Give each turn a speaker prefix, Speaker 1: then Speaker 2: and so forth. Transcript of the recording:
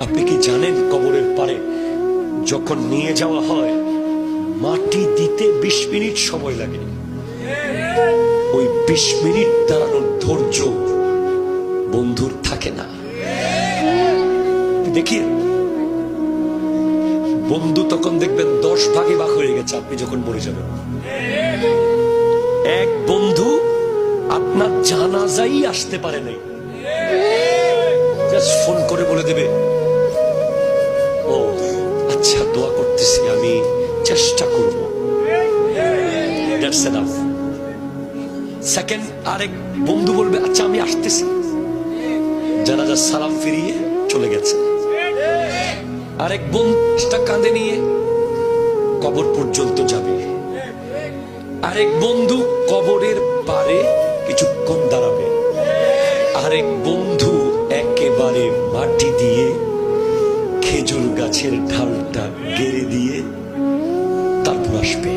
Speaker 1: আপনি কি জানেন কবরের পারে যখন নিয়ে যাওয়া হয় মাটি দিতে 20 মিনিট সময় লাগে। ওই 20 মিনিট দাঁড়ানোর ধৈর্য বন্ধুর থাকে না। দেখি বন্ধু তখন দেখবেন 10 ভাগে ভাগ হয়ে গেছে আপনি যখন মরে যাবেন। এক বন্ধু আপনার জানাজাই আসতে পারে নাই, জাস্ট ফোন করে বলে দেবে, ও আচ্ছা দোয়া করতেছি, আমি চেষ্টা করব। That's enough. সেকেন্ড আরেক বন্ধু বলবে, আচ্ছা আমি আসতেছি, জানাজার সালাম ফিরিয়ে চলে গেছে। আরেক বন্ধুটা কাঁধে নিয়ে কবর পর্যন্ত যাবে। আরেক বন্ধু কবরের পারে কিছুক্ষণ দাঁড়াবে। আরেক বন্ধু একেবারে মাটি দিয়ে খেজুর গাছের ঢালটা গেড়ে দিয়ে তারপর আসবে।